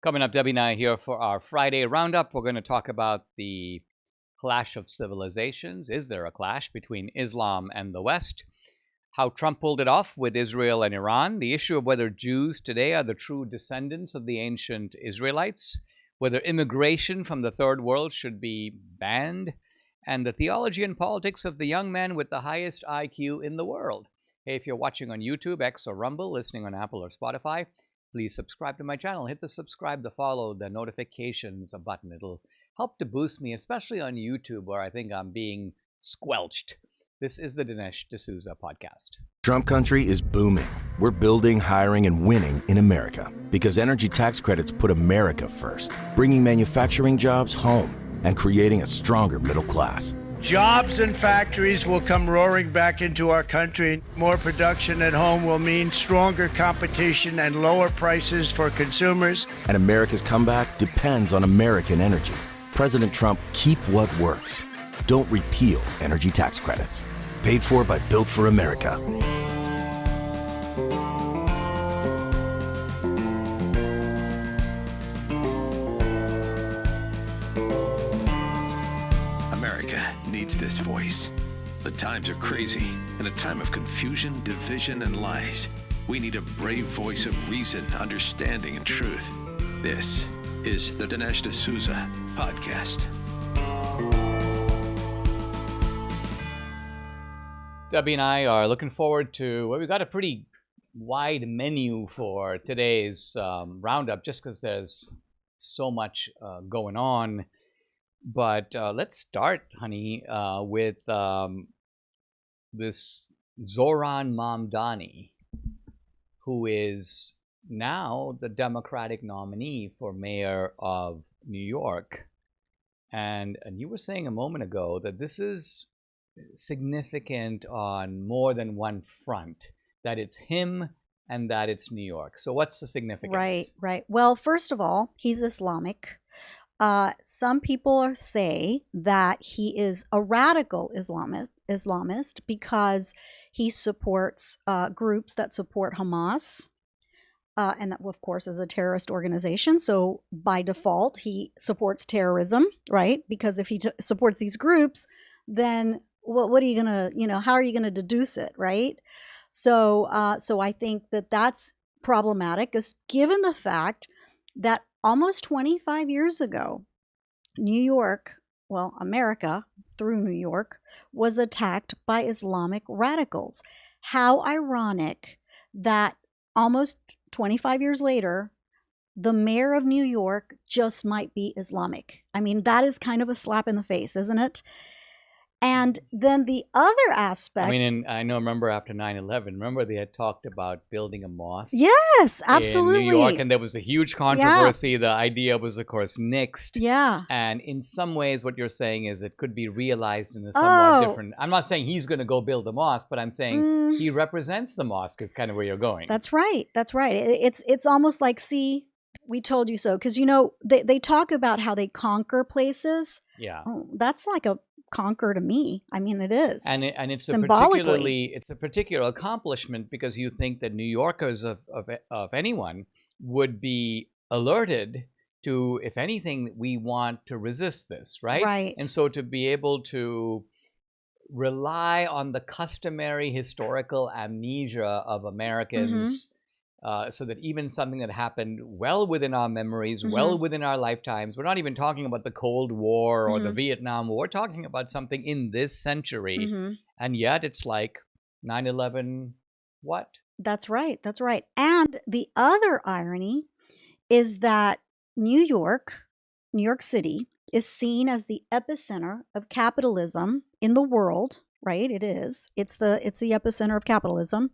Coming up, Debbie and I here for our Friday roundup. We're going to talk about the clash of civilizations. Is there a clash between Islam and the West? How Trump pulled it off with Israel and Iran. The issue of whether Jews today are the true descendants of the ancient Israelites. Whether immigration from the third world should be banned. And the theology and politics of the young man with the highest IQ in the world. Hey, if you're watching on YouTube, X, or Rumble, listening on Apple or Spotify, please subscribe to my channel. Hit the subscribe, the follow, the notifications button. It'll help to boost me, especially on YouTube, where I think I'm being squelched. This is the Dinesh D'Souza podcast. Trump country is booming. We're building, hiring, and winning in America because energy tax credits put America first, bringing manufacturing jobs home and creating a stronger middle class. Jobs and factories will come roaring back into our country. More production at home will mean stronger competition and lower prices for consumers. And America's comeback depends on American energy. President Trump, keep what works. Don't repeal energy tax credits. Paid for by Built for America. This voice. The times are crazy. In a time of confusion, division, and lies, we need a brave voice of reason, understanding, and truth. This is the Dinesh D'Souza podcast. Debbie and I are looking forward to, well, we've got a pretty wide menu for today's roundup just because there's so much going on. But let's start, honey, with this Zoran Mani, who is now the Democratic nominee for mayor of New York. And you were saying a moment ago that this is significant on more than one front, that it's him and that it's New York. So what's the significance? Right. Well, first of all, he's Islamic. Some people say that he is a radical Islamist because he supports groups that support Hamas, and that, of course, is a terrorist organization. So by default, he supports terrorism, right? Because if he supports these groups, then what are you gonna, how are you gonna deduce it, right? So I think that that's problematic, given the fact that almost 25 years ago, New York, well, America through New York, was attacked by Islamic radicals. How ironic that almost 25 years later, the mayor of New York just might be Islamic. I mean, that is kind of a slap in the face, isn't it? And then the other aspect... I mean, remember after 9/11, remember they had talked about building a mosque? Yes, absolutely. In New York, and there was a huge controversy. Yeah. The idea was, of course, nixed. Yeah. And in some ways, what you're saying is it could be realized in a somewhat different... I'm not saying he's going to go build a mosque, but I'm saying he represents the mosque is kind of where you're going. That's right. It's almost like, see, we told you so. Because, they talk about how they conquer places. Yeah. Oh, that's like a conquer to me. I mean, it is. And it's symbolically. It's a particular accomplishment because you think that New Yorkers of anyone would be alerted to, if anything, we want to resist this, right? Right. And so to be able to rely on the customary historical amnesia of Americans, so that even something that happened well within our memories, well within our lifetimes, we're not even talking about the Cold War or the Vietnam War, we're talking about something in this century, and yet it's like 9/11, what? That's right. And the other irony is that New York City, is seen as the epicenter of capitalism in the world, right? It is. It's the epicenter of capitalism.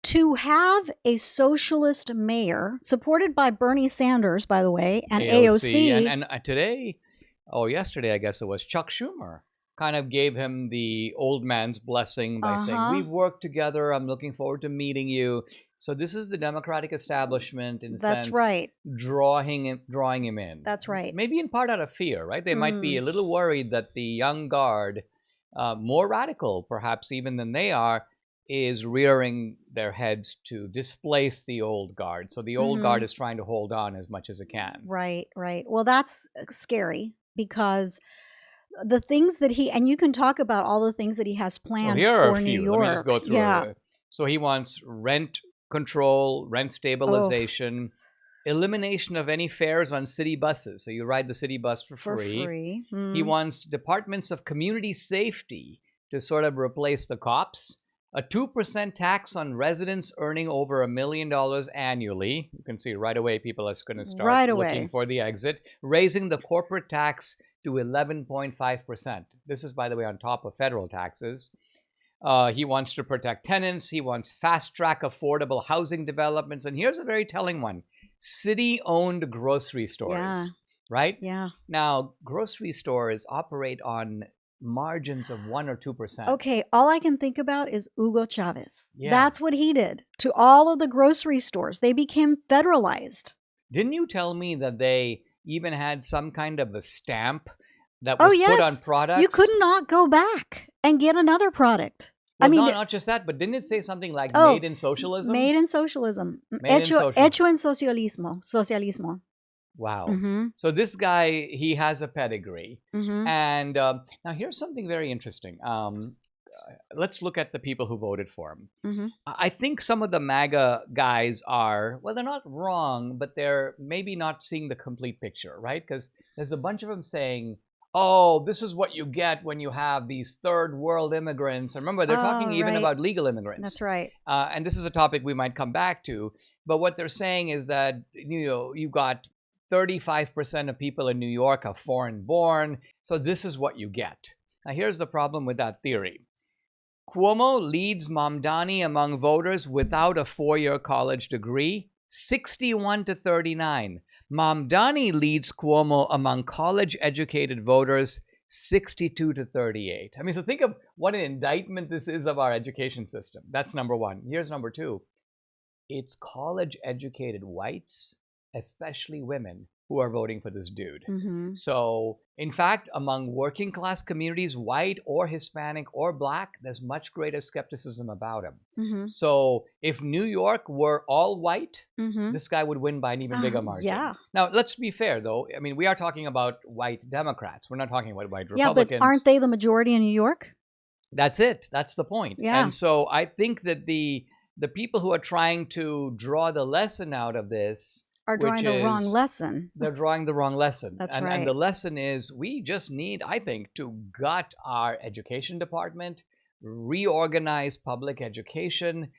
To have a socialist mayor, supported by Bernie Sanders, by the way, and AOC. And yesterday, I guess it was, Chuck Schumer kind of gave him the old man's blessing by saying, we've worked together, I'm looking forward to meeting you. So this is the Democratic establishment, in a sense, right, drawing him in. That's right. Maybe in part out of fear, right? They might be a little worried that the young guard, more radical perhaps even than they are, is rearing their heads to displace the old guard. So the old guard is trying to hold on as much as it can. Right, right. Well, that's scary because the things that and you can talk about all the things that he has planned here are for a few. New York. Let me just go through. So he wants rent control, rent stabilization, elimination of any fares on city buses. So you ride the city bus for free. He wants departments of community safety to sort of replace the cops. A 2% tax on residents earning over $1 million annually. You can see right away people are going to start looking for the exit. Raising the corporate tax to 11.5%. This is, by the way, on top of federal taxes. He wants to protect tenants. He wants fast-track affordable housing developments. And here's a very telling one. City-owned grocery stores, right? Yeah. Now, grocery stores operate on margins of 1 or 2%. Okay, all I can think about is Hugo Chavez. Yeah. That's what he did to all of the grocery stores. They became federalized. Didn't you tell me that they even had some kind of a stamp that was put on products? You could not go back and get another product. Well, I mean, not just that, but didn't it say something like made in socialism? Made in socialism. Hecho en socialismo. Wow. So this guy, he has a pedigree. And now here's something very interesting. Let's look at the people who voted for him. I think some of the MAGA guys are, well, they're not wrong, but they're maybe not seeing the complete picture, right? Because there's a bunch of them saying, oh, this is what you get when you have these third world immigrants. And remember, they're talking even about legal immigrants. That's right. And this is a topic we might come back to. But what they're saying is that, you got 35% of people in New York are foreign born. So this is what you get. Now, here's the problem with that theory. Cuomo leads Mamdani among voters without a 4-year college degree, 61 to 39. Mamdani leads Cuomo among college-educated voters, 62 to 38. I mean, so think of what an indictment this is of our education system. That's number one. Here's number two. It's college-educated whites, especially women, who are voting for this dude. So, in fact, among working class communities, white or Hispanic or black, there's much greater skepticism about him. So, if New York were all white, this guy would win by an even bigger margin. Yeah. Now, let's be fair, though. I mean, we are talking about white Democrats. We're not talking about white Republicans. Yeah, but aren't they the majority in New York? That's it. That's the point. Yeah. And so I think that the people who are trying to draw the lesson out of this are drawing the wrong lesson. They're drawing the wrong lesson. That's right. right. And the lesson is we just need, I think, to gut our education department, reorganize public education,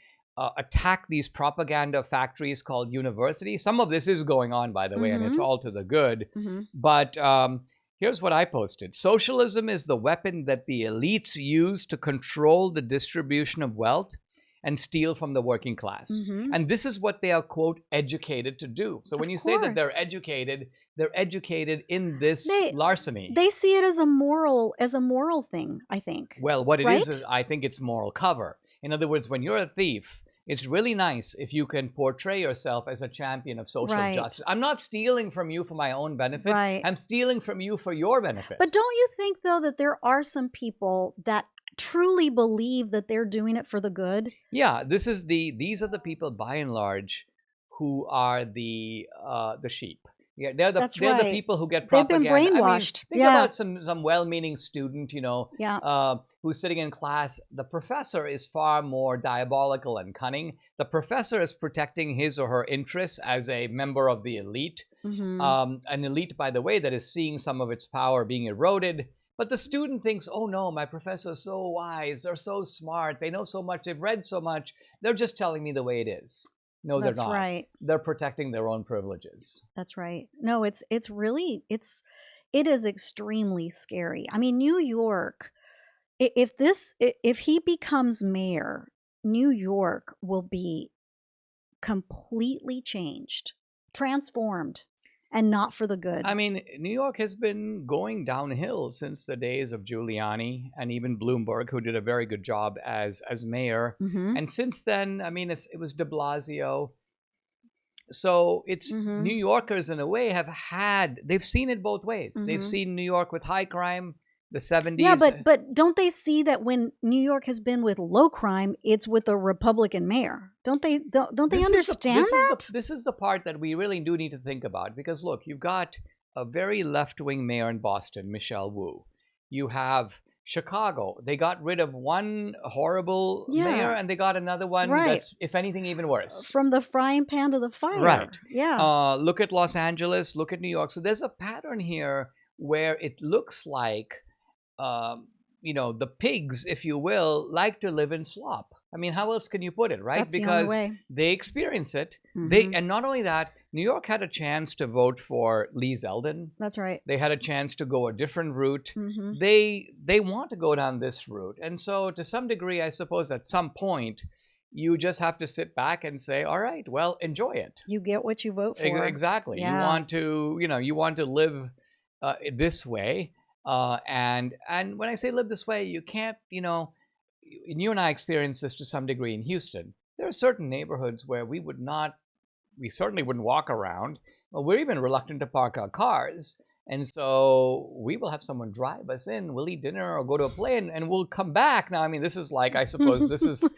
attack these propaganda factories called universities. Some of this is going on, by the way, and it's all to the good. But here's what I posted. Socialism is the weapon that the elites use to control the distribution of wealth and steal from the working class. And this is what they are, quote, educated to do. So when you say that they're educated in this larceny. They see it as a moral thing, I think. Well, what it is, I think it's moral cover. In other words, when you're a thief, it's really nice if you can portray yourself as a champion of social justice. I'm not stealing from you for my own benefit. I'm stealing from you for your benefit. But don't you think, though, that there are some people that truly believe that they're doing it for the good? Yeah, these are the people by and large who are the sheep. Yeah, they're the people who get propaganda. They've been brainwashed. I mean, think about some well-meaning student, who's sitting in class. The professor is far more diabolical and cunning. The professor is protecting his or her interests as a member of the elite. An elite, by the way, that is seeing some of its power being eroded. But the student thinks, oh no, my professor is so wise, they're so smart, they know so much, they've read so much, they're just telling me the way it is. No, they're not. That's right. They're protecting their own privileges. That's right. No, it is extremely scary. I mean, New York, if he becomes mayor, New York will be completely changed, transformed. And not for the good. I mean, New York has been going downhill since the days of Giuliani and even Bloomberg, who did a very good job as mayor. And since then, I mean, it was de Blasio. So it's New Yorkers, in a way, they've seen it both ways. They've seen New York with high crime. the 70s. Yeah, but don't they see that when New York has been with low crime, it's with a Republican mayor? Don't they understand that? This is the part that we really do need to think about, because look, you've got a very left-wing mayor in Boston, Michelle Wu. You have Chicago. They got rid of one horrible mayor, and they got another one that's, if anything, even worse. From the frying pan to the fire. Right. Yeah. Look at Los Angeles. Look at New York. So there's a pattern here where it looks like, the pigs, if you will, like to live in slop. I mean, how else can you put it, right? That's because the only way. They experience it. Mm-hmm. And not only that, New York had a chance to vote for Lee Zeldin. That's right. They had a chance to go a different route. Mm-hmm. They want to go down this route. And so to some degree, I suppose at some point, you just have to sit back and say, all right, well, enjoy it. You get what you vote for. Exactly. Yeah. You want to live this way. And when I say live this way, you can't, you and I experienced this to some degree in Houston. There are certain neighborhoods where we certainly wouldn't walk around. Well, we're even reluctant to park our cars. And so we will have someone drive us in, we'll eat dinner or go to a play, and we'll come back. Now, I mean, this is like, I suppose this is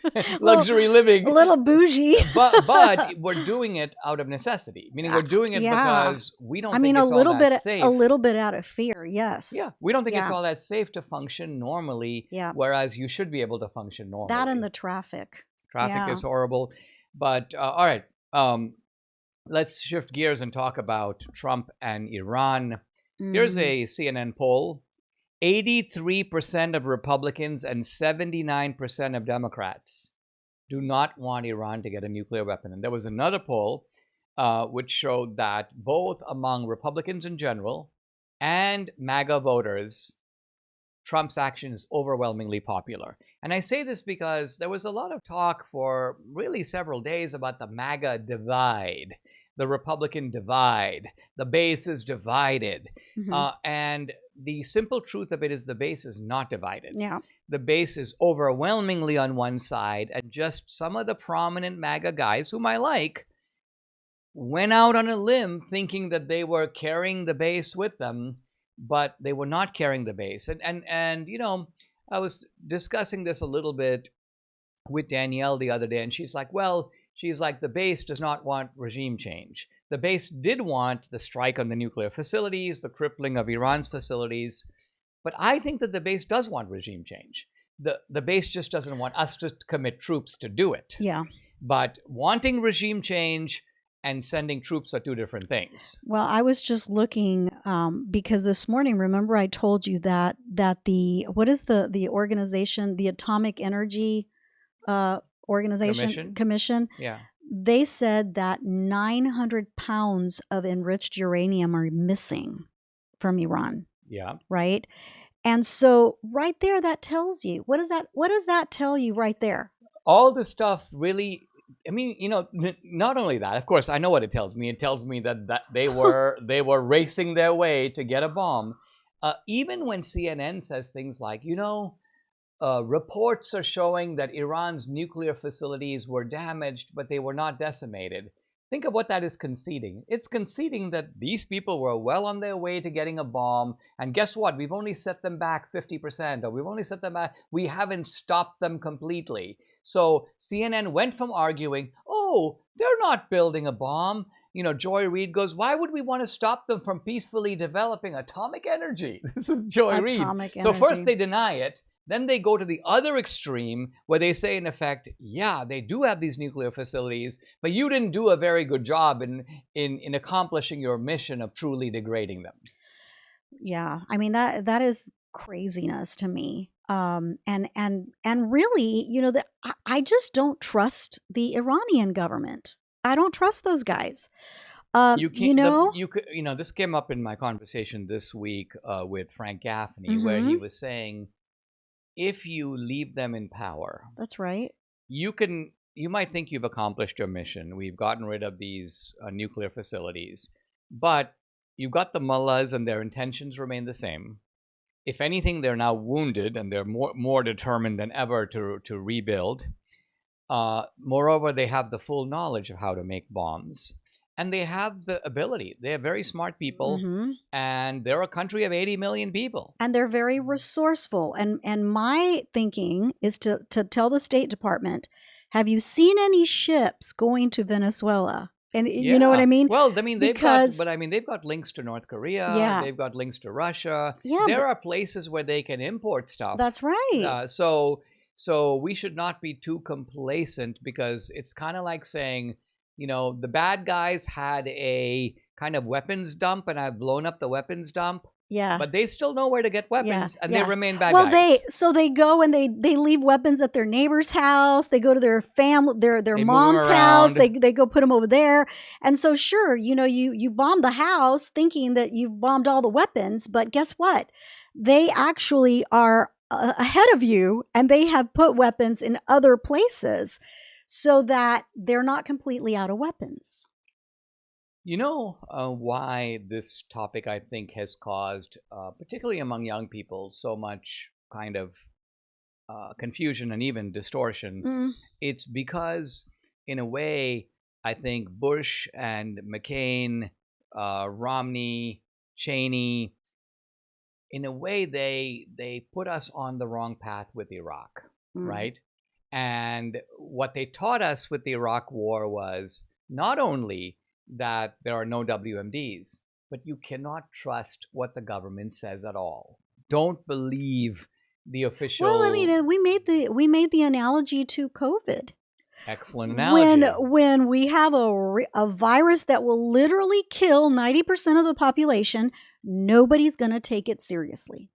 luxury living. A little bougie. but we're doing it out of necessity, meaning we're doing it because we don't think it's all that safe. A little bit out of fear, yes. Yeah, we don't think it's all that safe to function normally, whereas you should be able to function normally. That and the traffic. Traffic is horrible. But, all right, let's shift gears and talk about Trump and Iran. Here's a CNN poll. 83% of Republicans and 79% of Democrats do not want Iran to get a nuclear weapon. And there was another poll which showed that both among Republicans in general and MAGA voters, Trump's action is overwhelmingly popular. And I say this because there was a lot of talk for really several days about the MAGA divide, the Republican divide. The base is divided. Mm-hmm. And the simple truth of it is the base is not divided. Yeah. The base is overwhelmingly on one side, and just some of the prominent MAGA guys, whom I like, went out on a limb thinking that they were carrying the base with them, but they were not carrying the base. And I was discussing this a little bit with Danielle the other day, and she's like, the base does not want regime change. The base did want the strike on the nuclear facilities, the crippling of Iran's facilities, but I think that the base does want regime change. The base just doesn't want us to commit troops to do it. Yeah. But wanting regime change and sending troops are two different things. Well, I was just looking because this morning, remember I told you that what is the organization, the Atomic Energy Commission? Yeah. They said that 900 pounds of enriched uranium are missing from Iran. Yeah. Right? And so right there, that tells you, what does that tell you right there? All the stuff really, I mean, not only that, of course, I know what it tells me. It tells me that they were racing their way to get a bomb. Even when CNN says things like, reports are showing that Iran's nuclear facilities were damaged, but they were not decimated. Think of what that is conceding. It's conceding that these people were well on their way to getting a bomb, and guess what? We've only set them back 50%, or we've only set them back, we haven't stopped them completely. So CNN went from arguing, they're not building a bomb. Joy Reid goes, why would we want to stop them from peacefully developing atomic energy? This is Joy Reid. So first they deny it. Then they go to the other extreme where they say, in effect, yeah, they do have these nuclear facilities, but you didn't do a very good job in accomplishing your mission of truly degrading them. Yeah, I mean, that is craziness to me. And really, I just don't trust the Iranian government. I don't trust those guys. This came up in my conversation this week with Frank Gaffney, mm-hmm. where he was saying, if you leave them in power, that's right. You might think you've accomplished your mission. We've gotten rid of these nuclear facilities, but you've got the mullahs and their intentions remain the same. If anything, they're now wounded and they're more determined than ever to rebuild. Moreover, they have the full knowledge of how to make bombs. And they have the ability. They are very smart people, Mhm. and they're a country of 80 million people. And they're very resourceful. And my thinking is to tell the State Department, have you seen any ships going to Venezuela? And you know what I mean? Well, I mean, they've Because- they've got links to North Korea. Yeah. They've got links to Russia. Yeah, There are places where they can import stuff. That's right. So we should not be too complacent, because it's kind of like saying, you know, the bad guys had a kind of weapons dump and I've blown up the weapons dump, Yeah. but they still know where to get weapons, and they yeah. remain bad Well, guys. they go and they leave weapons at their neighbor's house. They go to their family, their They move 'em mom's house. around. They go put them over there. And so sure, you know, you bomb the house thinking that you've bombed all the weapons, but guess what? They actually are ahead of you, and they have put weapons in other places so that they're not completely out of weapons. You know why this topic, I think, has caused, particularly among young people, so much kind of confusion and even distortion? It's because, in a way, I think Bush and McCain, Romney, Cheney, in a way, they put us on the wrong path with Iraq, right? And what they taught us with the Iraq War was not only that there are no WMDs, but you cannot trust what the government says at all. Don't believe the official. Well, I mean, we made the analogy to COVID. Excellent analogy. When we have a virus that will literally kill 90% of the population, nobody's going to take it seriously.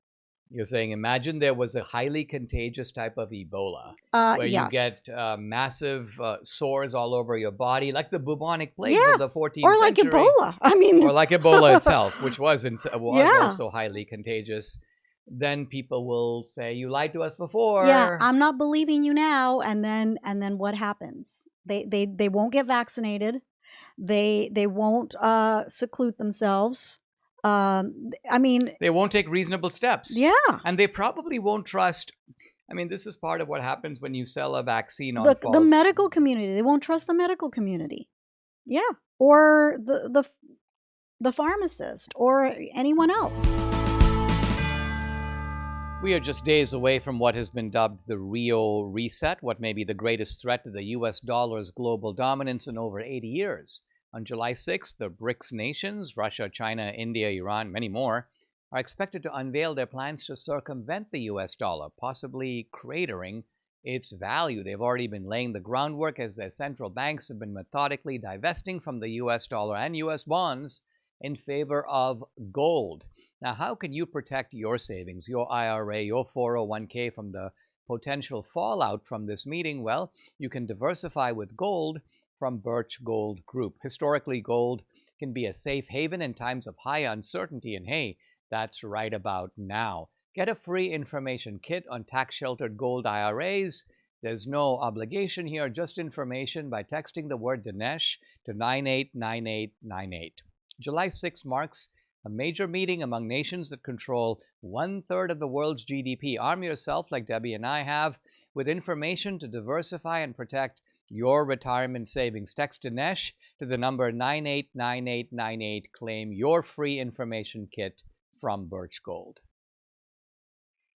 You're saying, imagine there was a highly contagious type of Ebola, where yes. you get massive sores all over your body, like the bubonic plague Yeah, of the 14th or like century. Ebola. I mean, Or like Ebola itself, which was Yeah. also highly contagious. Then people will say, you lied to us before. yeah, I'm not believing you now. And then what happens? They won't get vaccinated. They won't seclude themselves. I mean, They won't take reasonable steps. yeah. And they probably won't trust. I mean, this is part of what happens when you sell a vaccine on Look, false. the medical community. They won't trust the medical community. Yeah, or the pharmacist or anyone else. We are just days away from what has been dubbed the Rio Reset, what may be the greatest threat to the U.S. dollar's global dominance in over 80 years. On July 6th, the BRICS nations, Russia, China, India, Iran, many more, are expected to unveil their plans to circumvent the U.S. dollar, possibly cratering its value. They've already been laying the groundwork as their central banks have been methodically divesting from the U.S. dollar and U.S. bonds in favor of gold. Now, how can you protect your savings, your IRA, your 401k from the potential fallout from this meeting? Well, you can diversify with gold from Birch Gold Group. Historically, gold can be a safe haven in times of high uncertainty, and hey, that's right about now. Get a free information kit on tax-sheltered gold IRAs. There's no obligation here, just information by texting the word Dinesh to 989898. July 6 marks a major meeting among nations that control 1/3 of the world's GDP. Arm yourself, like Debbie and I have, with information to diversify and protect your retirement savings. Text Dinesh to the number 989898. Claim your free information kit from Birch Gold.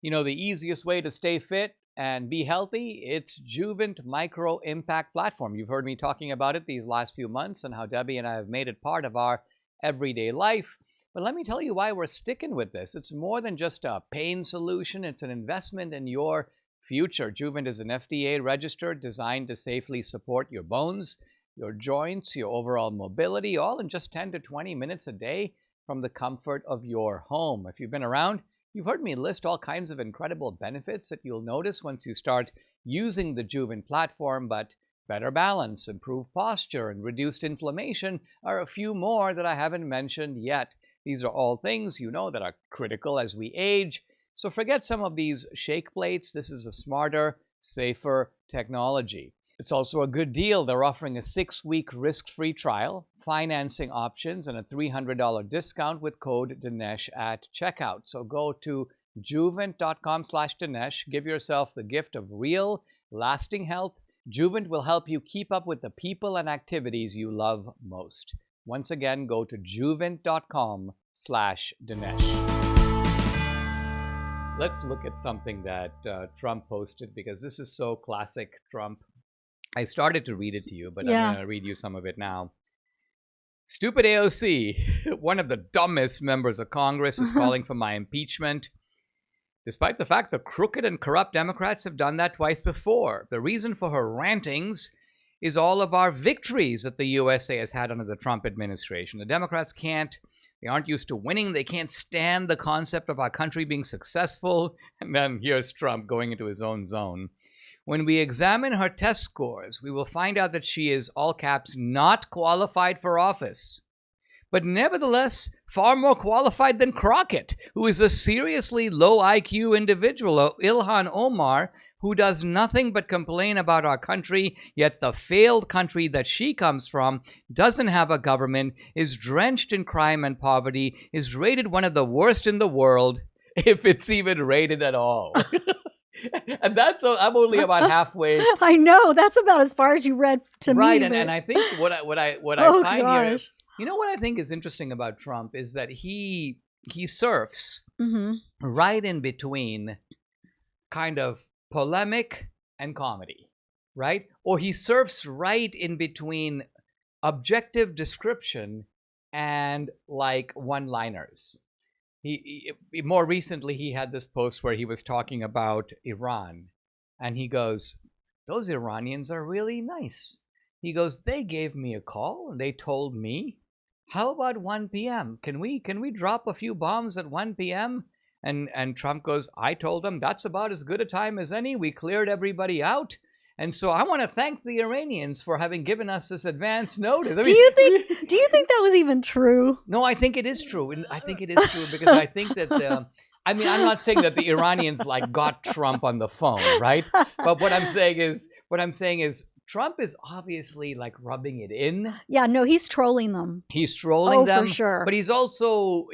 You know, the easiest way to stay fit and be healthy, it's Juvent Micro Impact Platform. You've heard me talking about it these last few months and how Debbie and I have made it part of our everyday life. But let me tell you why we're sticking with this. It's more than just a pain solution. It's an investment in your future. Juvent is an FDA registered, designed to safely support your bones, your joints, your overall mobility, all in just 10 to 20 minutes a day from the comfort of your home. If you've been around, you've heard me list all kinds of incredible benefits that you'll notice once you start using the Juvent platform, but better balance, improved posture, and reduced inflammation are a few more that I haven't mentioned yet. These are all things you know that are critical as we age. So forget some of these shake plates. This is a smarter, safer technology. It's also a good deal. They're offering a 6-week risk-free trial, financing options, and a $300 discount with code Dinesh at checkout. So go to juvent.com/Dinesh. Give yourself the gift of real, lasting health. Juvent will help you keep up with the people and activities you love most. Once again, go to juvent.com/Dinesh. Let's look at something that Trump posted, because this is so classic Trump. I started to read it to you, but I'm going to read you some of it now. Stupid AOC, one of the dumbest members of Congress, is calling for my impeachment, despite the fact the crooked and corrupt Democrats have done that twice before. The reason for her rantings is all of our victories that the USA has had under the Trump administration. The Democrats they aren't used to winning. They can't stand the concept of our country being successful. And then here's Trump going into his own zone. When we examine her test scores, we will find out that she is, all caps, not qualified for office, but nevertheless far more qualified than Crockett, who is a seriously low IQ individual, or Ilhan Omar, who does nothing but complain about our country, yet the failed country that she comes from doesn't have a government, is drenched in crime and poverty, is rated one of the worst in the world, if it's even rated at all. And I'm only about halfway. I know, that's about as far as you read to me. Right, but... and I think what I find here is, you know what I think is interesting about Trump is that he surfs right in between kind of polemic and comedy, right? Or he surfs right in between objective description and like one-liners. He more recently, he had this post where he was talking about Iran, and he goes, those Iranians are really nice. He goes, they gave me a call and they told me, how about 1 p.m.? Can we drop a few bombs at 1 p.m.? And Trump goes, I told them that's about as good a time as any. We cleared everybody out. And so I want to thank the Iranians for having given us this advance notice. I mean, do you think that was even true? No, I think it is true. And I think it is true because I think that I'm not saying that the Iranians like got Trump on the phone, right? But what I'm saying is Trump is obviously like rubbing it in. Yeah, no, he's trolling them. He's trolling them, for sure. But he's also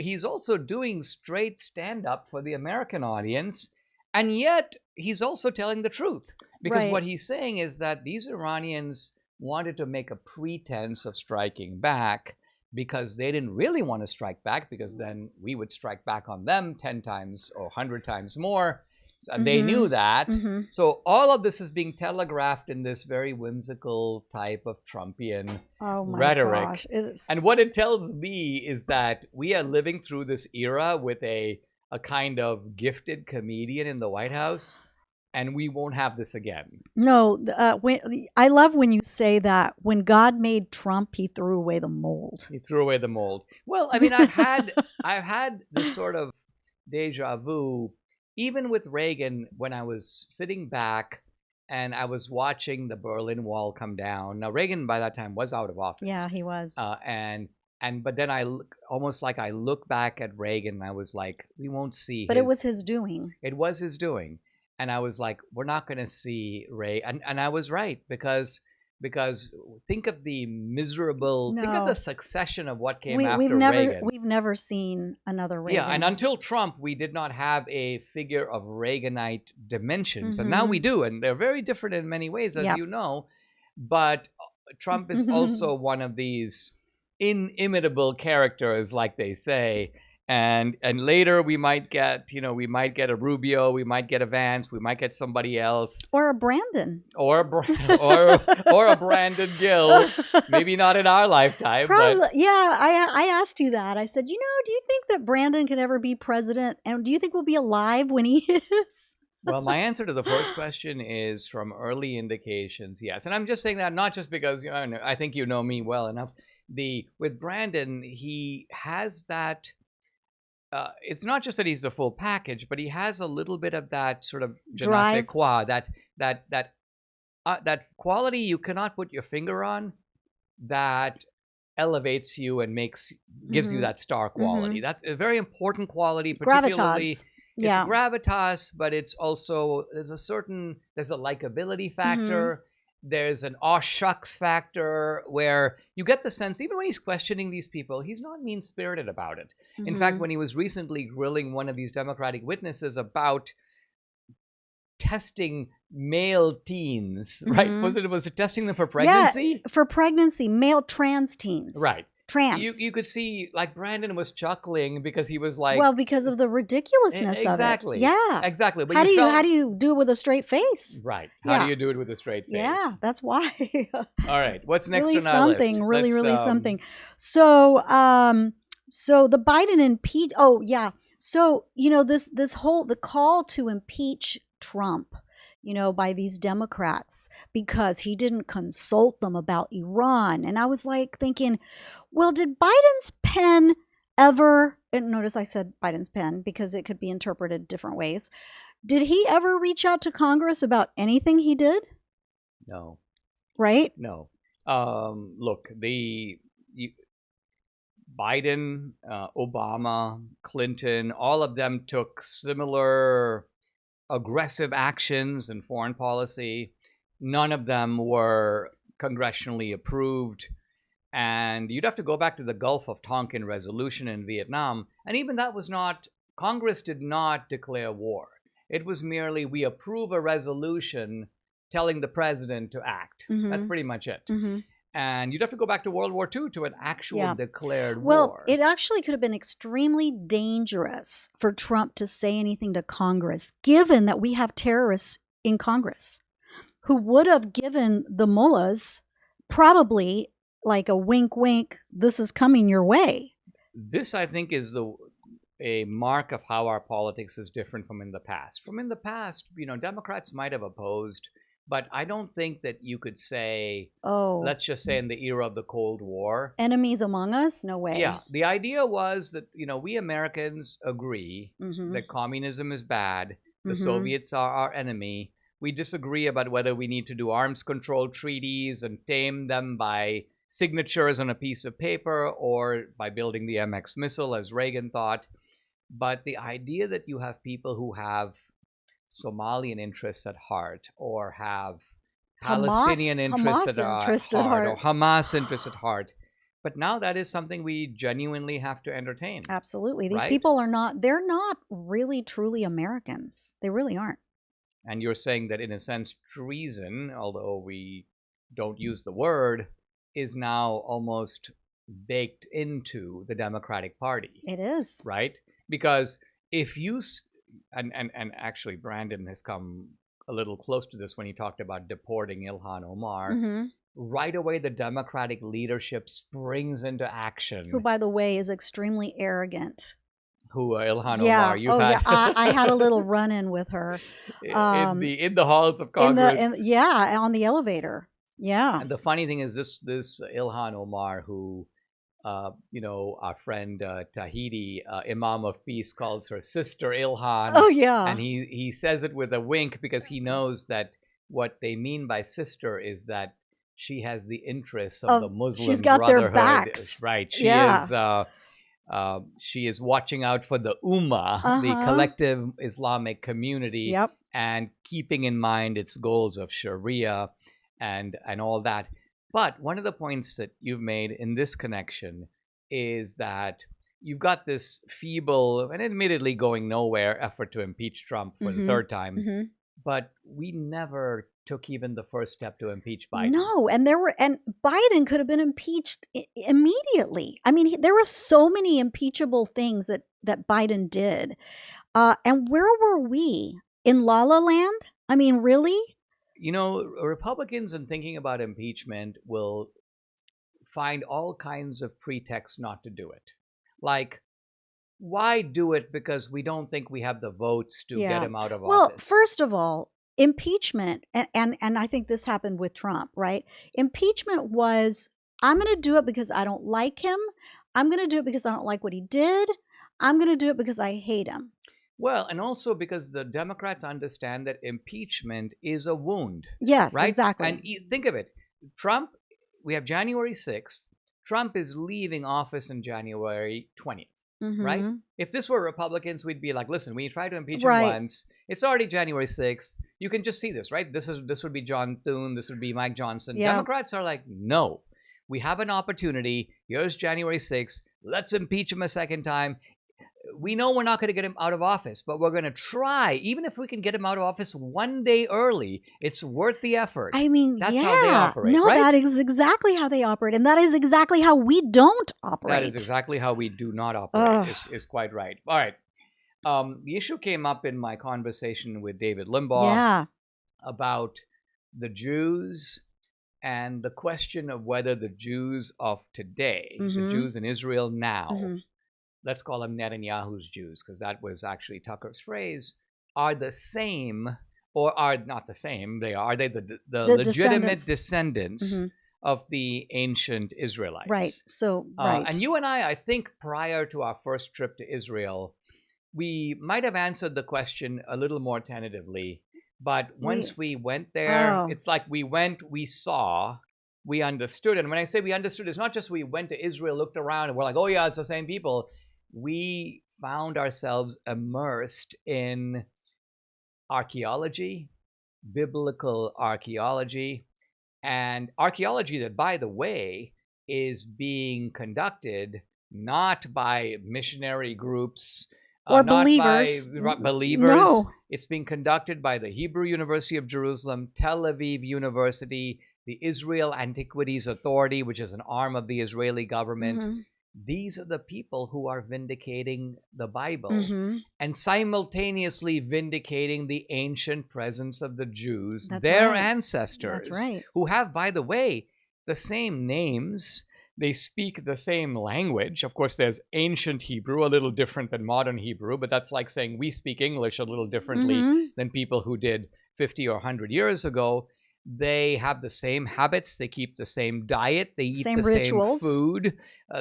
doing straight stand-up for the American audience, and yet he's also telling the truth. Because what he's saying is that these Iranians wanted to make a pretense of striking back because they didn't really want to strike back, because then we would strike back on them 10 times or 100 times more. So they knew that. So all of this is being telegraphed in this very whimsical type of Trumpian rhetoric. Gosh, and what it tells me is that we are living through this era with a kind of gifted comedian in the White House, and we won't have this again. No, I love when you say that when God made Trump, he threw away the mold. He threw away the mold. Well, I mean, I've had this sort of deja vu, even with Reagan, when I was sitting back and I was watching the Berlin Wall come down. Now, Reagan by that time was out of office. Yeah, he was. But then I look back at Reagan and I was like, we won't see. But it was his doing. It was his doing. And I was like, we're not going to see Ray. And I was right, because think of the think of the succession of what came after Reagan. We've never seen another Reagan. Yeah, and until Trump, we did not have a figure of Reaganite dimensions. And now we do, and they're very different in many ways, as you know. But Trump is also one of these inimitable characters, like they say. And later we might get a Rubio, we might get a Vance, we might get somebody else, or a Brandon, or a Brandon Gill. Maybe not in our lifetime. Probably, but yeah. I asked you that. I said, do you think that Brandon could ever be president, and do you think we'll be alive when he is? Well, my answer to the first question is, from early indications, yes. And I'm just saying that not just because I think you know me well enough. With Brandon, he has that. It's not just that he's the full package, but he has a little bit of that sort of je ne sais quoi, that quality you cannot put your finger on, that elevates you and gives you that star quality. That's a very important quality, particularly. Gravitas. It's gravitas, but it's also there's a likability factor. There's an aw shucks factor, where you get the sense, even when he's questioning these people, he's not mean-spirited about it. In fact, when he was recently grilling one of these Democratic witnesses about testing male teens, right? Was it testing them for pregnancy? Yeah, for pregnancy, male trans teens. Right. trans. You could see, like, Brandon was chuckling because he was like, well, because of the ridiculousness exactly. of it. Yeah, exactly. But how felt, do you do it with a straight face? right? How Yeah. do you do it with a straight face? Yeah, that's why. All right. What's next really on our something, list? really, Let's, really something. So, so the Biden impeach. Oh, yeah. So this whole the call to impeach Trump, by these Democrats because he didn't consult them about Iran, and I was like thinking, well, did Biden's pen ever? And notice I said Biden's pen because it could be interpreted different ways. Did he ever reach out to Congress about anything he did? No. Right? No. Look, Biden, Obama, Clinton, all of them took similar aggressive actions in foreign policy. None of them were congressionally approved. And you'd have to go back to the Gulf of Tonkin resolution in Vietnam. And even that was not, Congress did not declare war. It was merely, we approve a resolution telling the president to act. Mm-hmm. That's pretty much it. Mm-hmm. And you'd have to go back to World War II to an actual declared well, war. It actually could have been extremely dangerous for Trump to say anything to Congress, given that we have terrorists in Congress who would have given the mullahs probably like a wink, wink, this is coming your way. This, I think, is a mark of how our politics is different from in the past. From in the past, Democrats might have opposed, but I don't think that you could say, let's just say in the era of the Cold War. Enemies among us? No way. Yeah. The idea was that, we Americans agree Mm-hmm. that communism is bad. The Mm-hmm. Soviets are our enemy. We disagree about whether we need to do arms control treaties and tame them by signatures on a piece of paper or by building the MX missile, as Reagan thought. But the idea that you have people who have Somalian interests at heart or have Palestinian interests at heart or Hamas interests at heart. But now that is something we genuinely have to entertain. Absolutely. These right? people they're not really truly Americans. They really aren't. And you're saying that in a sense, treason, although we don't use the word, is now almost baked into the Democratic Party. It is. Right? Because if you, and actually Brandon has come a little close to this when he talked about deporting Ilhan Omar. Mm-hmm. Right away, the Democratic leadership springs into action. Who, by the way, is extremely arrogant. Who, Ilhan Omar? I had a little run-in with her. In the halls of Congress. On the elevator. Yeah. And the funny thing is this Ilhan Omar, who, our friend Tahiti, Imam of Peace, calls her sister Ilhan. Oh, yeah. And he says it with a wink because he knows that what they mean by sister is that she has the interests of the Muslim she's got Brotherhood. their backs. Right. She is watching out for the Ummah, the collective Islamic community, yep. and keeping in mind its goals of Sharia and all that. But one of the points that you've made in this connection is that you've got this feeble and admittedly going nowhere effort to impeach Trump for the third time. Mm-hmm. But we never took even the first step to impeach Biden. No, and Biden could have been impeached immediately. I mean, there were so many impeachable things that Biden did. And where were we? In La La Land? I mean, really? Republicans in thinking about impeachment will find all kinds of pretexts not to do it. Like, why do it? Because we don't think we have the votes to get him out of office. Well, first of all, impeachment, and I think this happened with Trump, right? Impeachment was, I'm going to do it because I don't like him. I'm going to do it because I don't like what he did. I'm going to do it because I hate him. Well, and also because the Democrats understand that impeachment is a wound. Yes, right? exactly. And think of it. Trump, we have January 6th. Trump is leaving office on January 20th, right? If this were Republicans, we'd be like, listen, we tried to impeach him once. It's already January 6th. You can just see this, right? This would be John Thune. This would be Mike Johnson. Yeah. Democrats are like, no, we have an opportunity. Here's January 6th. Let's impeach him a second time. we know we're not going to get him out of office, but we're going to try. Even if we can get him out of office one day early, it's worth the effort. I mean, that's how they operate, no, right? that is exactly how they operate. And that is exactly how we don't operate. That is exactly how we do not operate, is quite right. All right. The issue came up in my conversation with David Limbaugh about the Jews and the question of whether the Jews of today, the Jews in Israel now, let's call them Netanyahu's Jews, because that was actually Tucker's phrase, are the same, or are not the same. Are they the legitimate descendants of the ancient Israelites? Right. So, right. And you and I think prior to our first trip to Israel, we might have answered the question a little more tentatively. But once we went there, it's like we went, we saw, we understood. And when I say we understood, it's not just we went to Israel, looked around, and we're like, oh yeah, it's the same people. We found ourselves immersed in archaeology, biblical archaeology, and archaeology that, by the way, is being conducted not by missionary groups, or not believers. by believers. No. It's being conducted by the Hebrew University of Jerusalem, Tel Aviv University, the Israel Antiquities Authority, which is an arm of the Israeli government. These are the people who are vindicating the Bible and simultaneously vindicating the ancient presence of the Jews, their ancestors, who have, by the way, the same names. They speak the same language. Of course, there's ancient Hebrew, a little different than modern Hebrew, but that's like saying we speak English a little differently than people who did 50 or 100 years ago. They have the same habits. They keep the same diet. They eat the rituals. same food.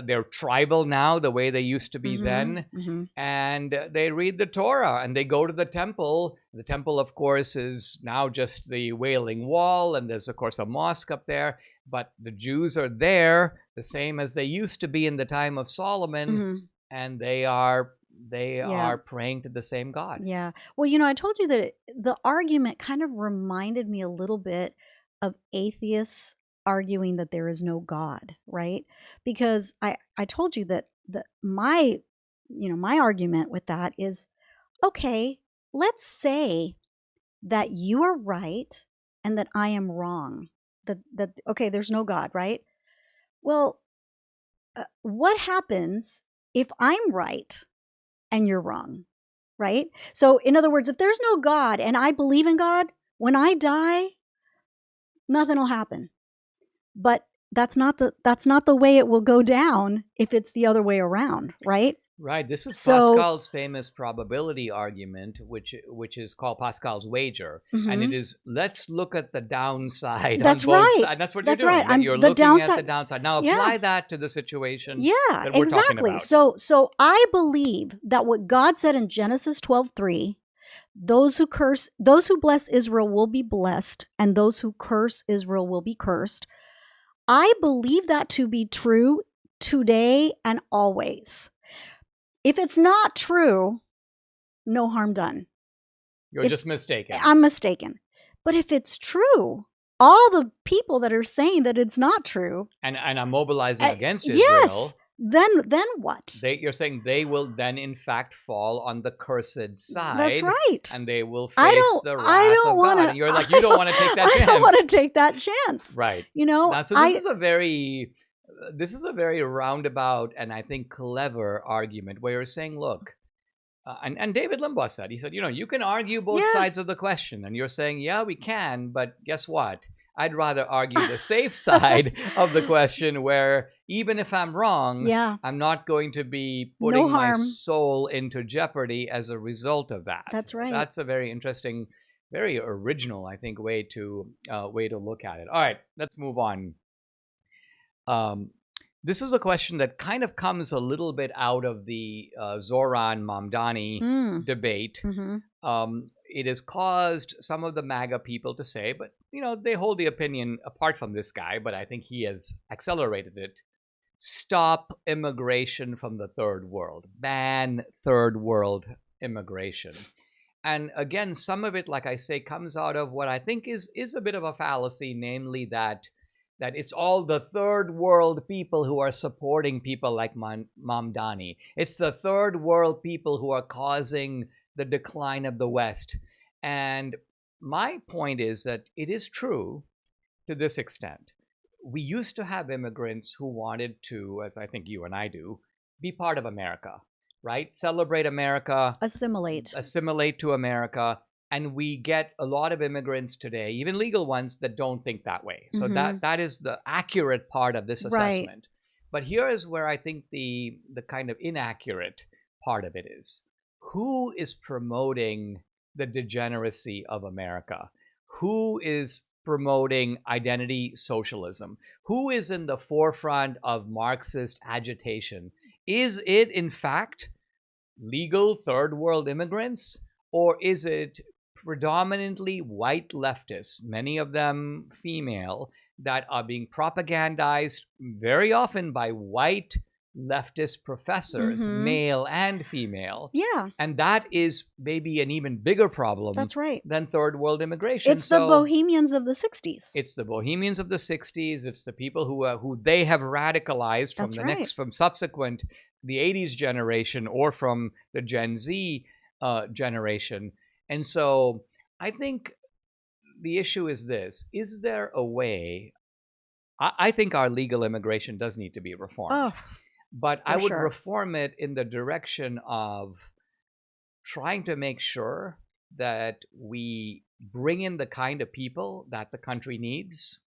They're tribal now, the way they used to be then. And they read the Torah and they go to the temple. The temple, of course, is now just the Wailing Wall. And there's, of course, a mosque up there. But the Jews are there, the same as they used to be in the time of Solomon, and they are praying to the same God. Yeah. Well, you know, I told you that the argument kind of reminded me a little bit of atheists arguing that there is no God, right? Because I told you that my argument with that is, okay, let's say that you are right and that I am wrong. That okay, there's no God, right? Well, what happens if I'm right and you're wrong, right? So in other words, if there's no God and I believe in God, when I die, nothing will happen. But that's not the way it will go down if it's the other way around, right? Right. This is Pascal's famous probability argument, which is called Pascal's wager. And it is, let's look at the downside on both sides. That's what you're doing. Right. You're looking at the downside. Now apply that to the situation that we're talking about. So I believe that what God said in Genesis 12:3, those who bless Israel will be blessed, and those who curse Israel will be cursed. I believe that to be true today and always. If it's not true, no harm done. You're just mistaken. I'm mistaken. But if it's true, all the people that are saying that it's not true and are mobilizing against Israel, yes, then what? You're saying they will then in fact fall on the cursed side. That's right. And they will face the wrath of God. And you're like, you don't want to take that chance. I don't want to take that chance. Right. You know, now, so this is a very roundabout and I think clever argument where you're saying, look, and David Limbaugh said, he said, you can argue both sides of the question. And you're saying, yeah, we can, but guess what? I'd rather argue the safe side of the question where even if I'm wrong, I'm not going to be putting my soul into jeopardy as a result of that. That's right. That's a very interesting, very original, I think, way to look at it. All right, let's move on. This is a question that kind of comes a little bit out of the Zoran Mamdani debate. It has caused some of the MAGA people to say, but they hold the opinion apart from this guy, but I think he has accelerated it. Stop immigration from the third world. Ban third world immigration. And again, some of it, like I say, comes out of what I think is a bit of a fallacy, namely that that it's all the third world people who are supporting people like Mamdani. It's the third world people who are causing the decline of the West. And my point is that it is true to this extent. We used to have immigrants who wanted to, as I think you and I do, be part of America, right? Celebrate America. Assimilate to America. And we get a lot of immigrants today, even legal ones, that don't think that way. So that is the accurate part of this assessment. Right. But here is where I think the kind of inaccurate part of it is. Who is promoting the degeneracy of America? Who is promoting identity socialism? Who is in the forefront of Marxist agitation? Is it, in fact, legal third world immigrants? Or is it predominantly white leftists, many of them female, that are being propagandized very often by white leftist professors, male and female? Yeah. And that is maybe an even bigger problem. That's right. Than third world immigration. It's the Bohemians of the 60s. It's the Bohemians of the 60s. It's the people who they have radicalized from from subsequent, the 80s generation or from the Gen Z generation. And so I think the issue is this. Is there a way? I think our legal immigration does need to be reformed. But I would reform it in the direction of trying to make sure that we bring in the kind of people that the country needs.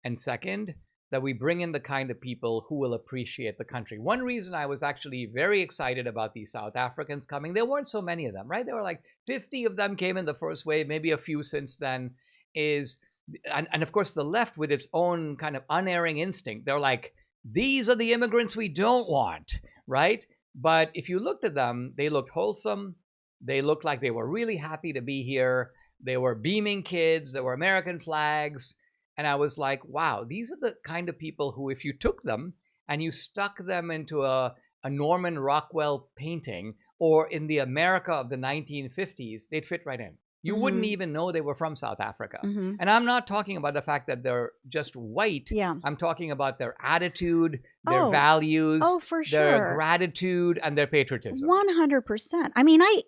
And second, that we bring in the kind of people who will appreciate the country. One reason I was actually very excited about these South Africans coming, there weren't so many of them, right? There were like 50 of them came in the first wave, maybe a few since then, and of course the left with its own kind of unerring instinct, they're like, these are the immigrants we don't want, right? But if you looked at them, they looked wholesome. They looked like they were really happy to be here. They were beaming kids. There were American flags. And I was like, wow, these are the kind of people who, if you took them and you stuck them into a Norman Rockwell painting or in the America of the 1950s, they'd fit right in. You wouldn't even know they were from South Africa. And I'm not talking about the fact that they're just white. Yeah. I'm talking about their attitude, their values, their gratitude, and their patriotism. 100%. I mean, I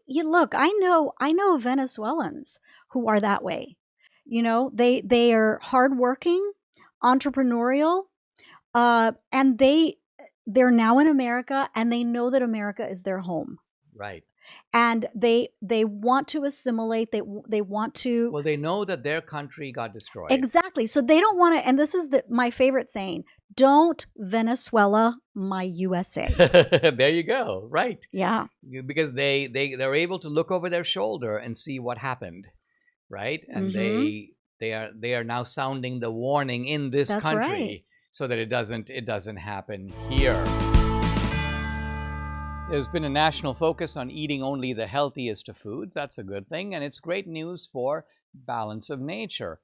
know Venezuelans who are that way. You know, they are hardworking, entrepreneurial, and they're now in America, and they know that America is their home. Right. And they want to assimilate. They want to. Well, they know that their country got destroyed. Exactly. So they don't want to. And this is my favorite saying: "Don't Venezuela my USA." There you go. Right. Yeah. Because they're able to look over their shoulder and see what happened. Right. And they are now sounding the warning in this country so that it doesn't happen here. There's been a national focus on eating only the healthiest of foods. That's a good thing. And it's great news for Balance of Nature.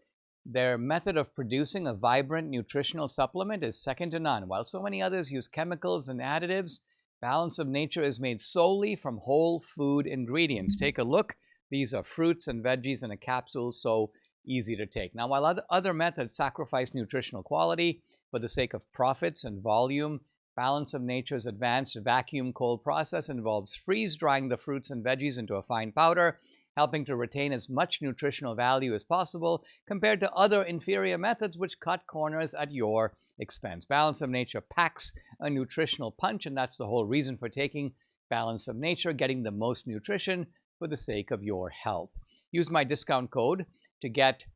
Their method of producing a vibrant nutritional supplement is second to none. While so many others use chemicals and additives, Balance of Nature is made solely from whole food ingredients. Take a look. These are fruits and veggies in a capsule, so easy to take. Now, while other methods sacrifice nutritional quality for the sake of profits and volume, Balance of Nature's advanced vacuum cold process involves freeze-drying the fruits and veggies into a fine powder, helping to retain as much nutritional value as possible compared to other inferior methods which cut corners at your expense. Balance of Nature packs a nutritional punch, and that's the whole reason for taking Balance of Nature, getting the most nutrition for the sake of your health. Use my discount code to get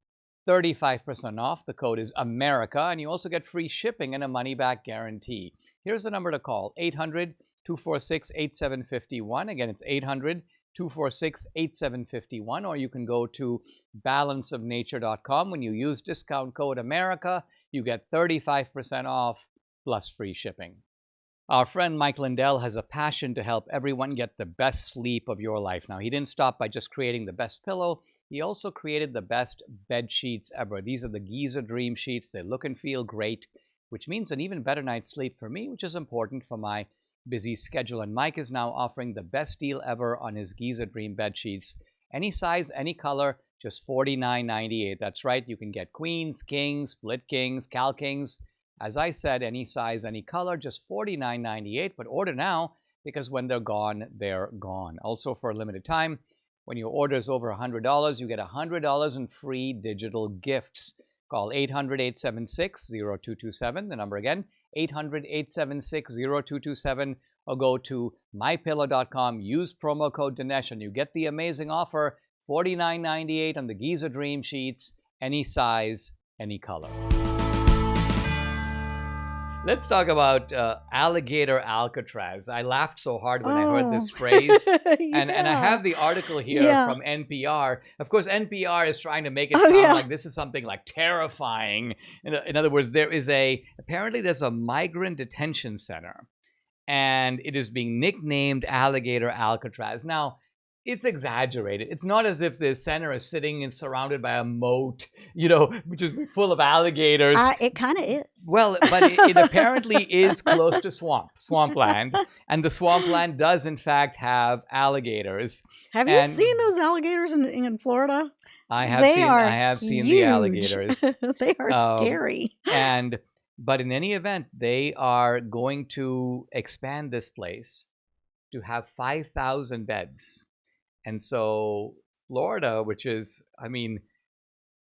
35% off. The code is America, and you also get free shipping and a money-back guarantee. Here's the number to call, 800-246-8751. Again, it's 800-246-8751, or you can go to balanceofnature.com. When you use discount code America, you get 35% off plus free shipping. Our friend Mike Lindell has a passion to help everyone get the best sleep of your life. Now, he didn't stop by just creating the best pillow. He also created the best bed sheets ever. These are the Giza Dream Sheets. They look and feel great, which means an even better night's sleep for me, which is important for my busy schedule. And Mike is now offering the best deal ever on his Giza Dream bed sheets. Any size, any color, just $49.98. That's right. You can get queens, kings, split kings, cal kings. As I said, any size, any color, just $49.98. But order now, because when they're gone, they're gone. Also, for a limited time, when your order is over $100, you get $100 in free digital gifts. Call 800-876-0227. The number again, 800-876-0227. Or go to mypillow.com. Use promo code Dinesh, and you get the amazing offer, $49.98 on the Giza Dream Sheets, any size, any color. Let's talk about Alligator Alcatraz. I laughed so hard when I heard this phrase. And I have the article here from NPR. Of course, NPR is trying to make it sound like this is something like terrifying. In other words, apparently there's a migrant detention center, and it is being nicknamed Alligator Alcatraz. Now, it's exaggerated. It's not as if the center is sitting and surrounded by a moat, which is full of alligators. It kind of is. Well, but it apparently is close to swampland. And the swampland does, in fact, have alligators. Have you seen those alligators in Florida? I have seen the alligators. They are scary. But in any event, they are going to expand this place to have 5,000 beds. And so Florida, which is,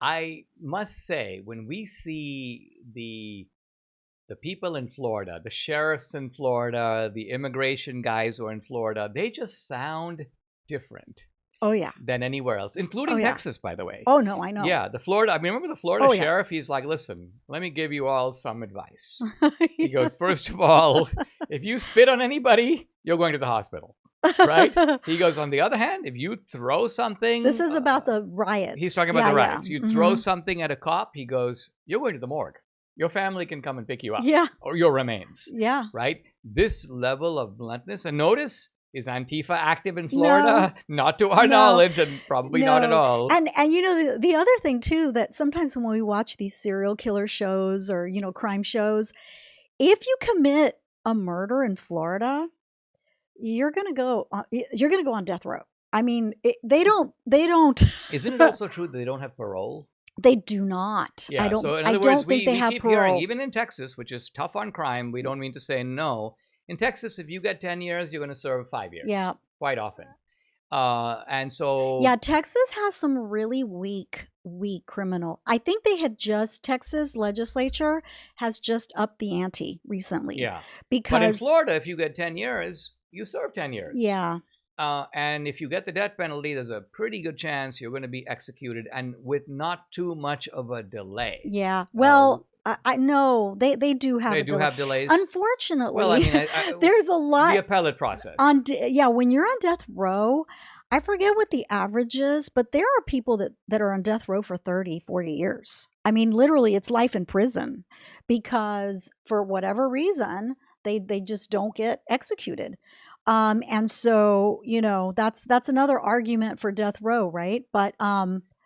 I must say, when we see the people in Florida, the sheriffs in Florida, the immigration guys who are in Florida, they just sound different. Oh, yeah. Than anywhere else, including Texas, by the way. Oh, no, I know. Yeah, remember the Florida sheriff? He's like, listen, let me give you all some advice. He goes, first of all, if you spit on anybody, you're going to the hospital. Right? He goes, on the other hand, if you throw something... This is about the riots. He's talking about the riots. You throw something at a cop, he goes, you're going to the morgue. Your family can come and pick you up. Yeah. Or your remains. Yeah. Right? This level of bluntness. And notice, is Antifa active in Florida? No. Not to our knowledge, and probably not at all. And the other thing, too, that sometimes when we watch these serial killer shows or, crime shows, if you commit a murder in Florida... You're gonna go on death row. They don't. Isn't it also true that they don't have parole? They do not. Yeah. So in other words, we keep hearing, even in Texas, which is tough on crime, we don't mean to say no. In Texas, if you get 10 years, you're going to serve 5 years. Yeah. Quite often. And so. Yeah, Texas has some really weak criminal. I think Texas legislature has just upped the ante recently. Yeah. Because. But in Florida, if you get 10 years. You serve 10 years. Yeah. And if you get the death penalty, there's a pretty good chance you're going to be executed, and with not too much of a delay. Yeah. Well, I know they do have. They do have delays. Unfortunately, well, there's a lot. The appellate process. When you're on death row, I forget what the average is, but there are people that are on death row for 30, 40 years. Literally, it's life in prison because for whatever reason, they just don't get executed. And so, that's another argument for death row, right? But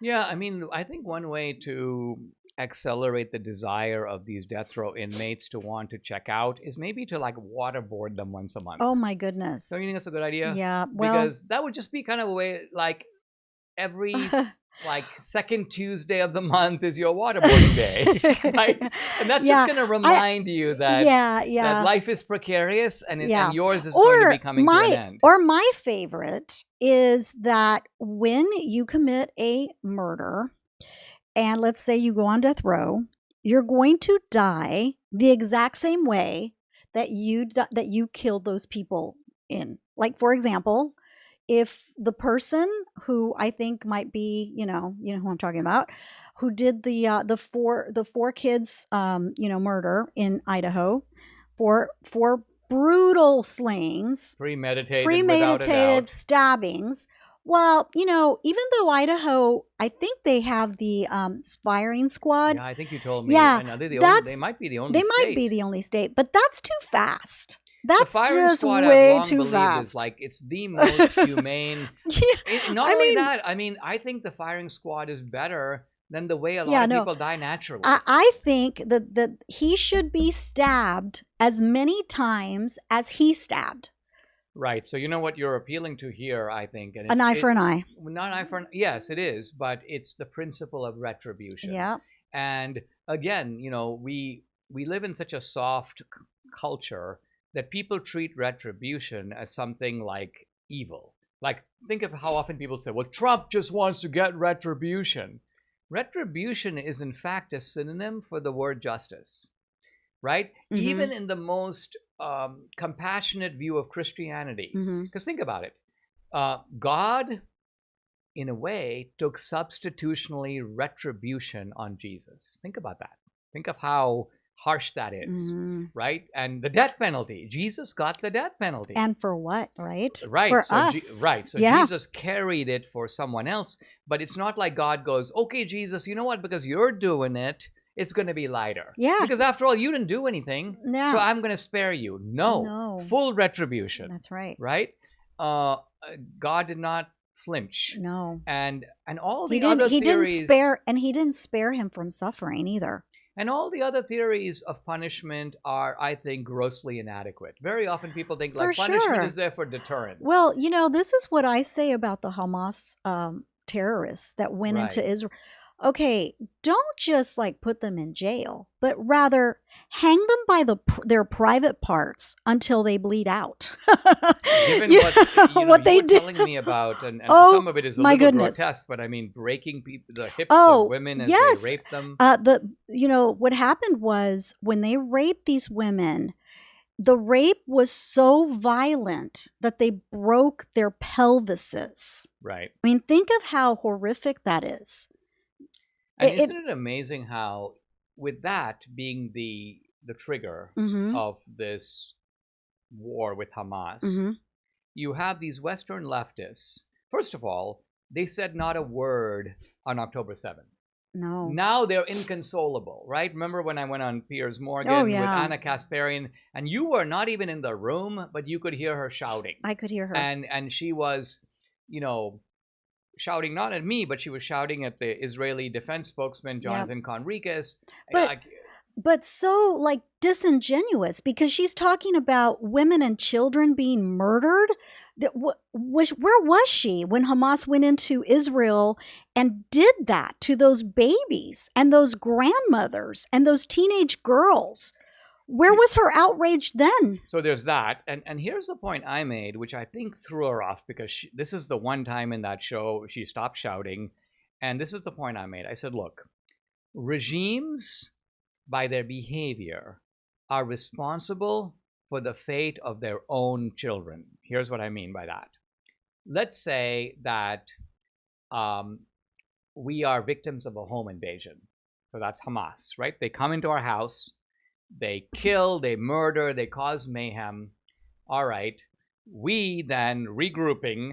yeah, I think one way to accelerate the desire of these death row inmates to want to check out is maybe to waterboard them once a month. Oh my goodness. Don't you think that's a good idea? Yeah. Because that would just be kind of a way, every second Tuesday of the month is your waterboarding day, right? And that's just going to remind you that that life is precarious and yours is going to be coming to an end. Or my favorite is that when you commit a murder, and let's say you go on death row, you're going to die the exact same way that you killed those people in. For example, if the person who I think might be, you know who I'm talking about, who did the four kids, murder in Idaho, for brutal slayings, premeditated stabbings. Well, even though Idaho, I think they have the firing squad. Yeah, I think you told me. Yeah, they might be the only. They might be the only state, but that's too fast. That's the firing just squad, way too fast. Is it's the most humane. Not only that, I think the firing squad is better than the way a lot of people die naturally. I think that he should be stabbed as many times as he stabbed. Right. So you know what you're appealing to here, I think, and An eye for an eye. Not an eye for an yes, it is, but it's the principle of retribution. Yeah. And again, we live in such a soft culture that people treat retribution as something like evil. Like, think of how often people say, well, Trump just wants to get retribution. Retribution is, in fact, a synonym for the word justice, right? Mm-hmm. Even in the most compassionate view of Christianity. Because think about it. God, in a way, took substitutionally retribution on Jesus. Think about that. Think of how harsh that is, right? And the death penalty. Jesus got the death penalty. And for what, right? Right. For so us. So Jesus carried it for someone else. But it's not like God goes, okay, Jesus, you know what? Because you're doing it, it's going to be lighter. Yeah. Because after all, you didn't do anything. No. So I'm going to spare you. No. Full retribution. That's right. Right? God did not flinch. No. And all the other theories. He didn't spare him from suffering either. And all the other theories of punishment are, I think, grossly inadequate. Very often people think punishment is there for deterrence. Well, this is what I say about the Hamas terrorists that went into Israel. Okay, don't just put them in jail, but rather hang them by their private parts until they bleed out. Given what they did, telling me about, and some of it is a little grotesque, but I mean, breaking the hips of women as they rape them. What happened was when they raped these women, the rape was so violent that they broke their pelvises. Right. I mean, think of how horrific that is. And isn't it amazing how, with that being the trigger of this war with Hamas, you have these Western leftists. First of all, they said not a word on October 7th. No. Now they're inconsolable, right? Remember when I went on Piers Morgan with Anna Kasparian, and you were not even in the room, but you could hear her shouting. I could hear her. And she was, shouting not at me, but she was shouting at the Israeli defense spokesman, Jonathan Conricus. But so disingenuous, because she's talking about women and children being murdered. Where was she when Hamas went into Israel and did that to those babies and those grandmothers and those teenage girls? Where was her outrage then? So there's that. And here's the point I made, which I think threw her off, because this is the one time in that show she stopped shouting. And this is the point I made. I said, look, regimes, by their behavior, are responsible for the fate of their own children. Here's what I mean by that. Let's say that we are victims of a home invasion. So that's Hamas, right? They come into our house. They kill, they murder, they cause mayhem. All right. We then, regrouping,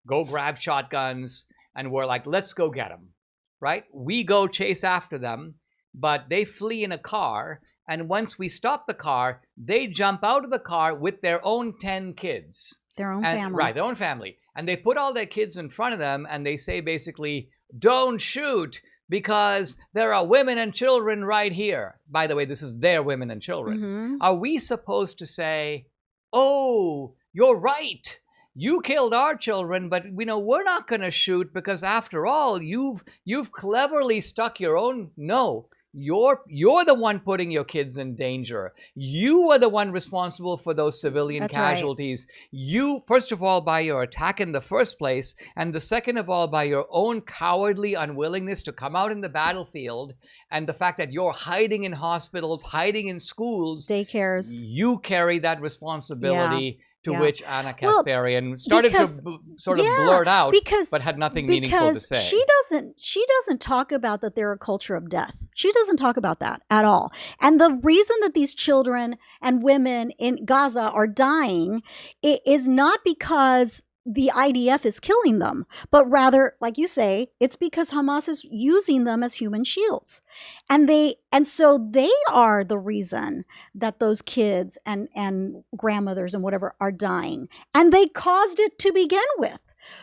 go grab shotguns, and we're like, let's go get them, right? We go chase after them, but they flee in a car. And once we stop the car, they jump out of the car with their own 10 kids. Their own family. Right, their own family. And they put all their kids in front of them, and they say basically, don't shoot, because there are women and children right here. By the way, this is their women and children. Are we supposed to say, oh, you're right, you killed our children, but we're not going to shoot because after all, you've cleverly stuck your own. No, you're the one putting your kids in danger. You are the one responsible for those civilian casualties. Right. You, first of all, by your attack in the first place, and the second of all, by your own cowardly unwillingness to come out in the battlefield, and the fact that you're hiding in hospitals, hiding in schools, daycares. You carry that responsibility. To which Anna Kasparian started to sort of blurt out, but had nothing meaningful to say. She doesn't talk about that they're a culture of death. She doesn't talk about that at all. And the reason that these children and women in Gaza are dying is not because the IDF is killing them, but rather, like you say, it's because Hamas is using them as human shields. And so they are the reason that those kids and grandmothers and whatever are dying. And they caused it to begin with.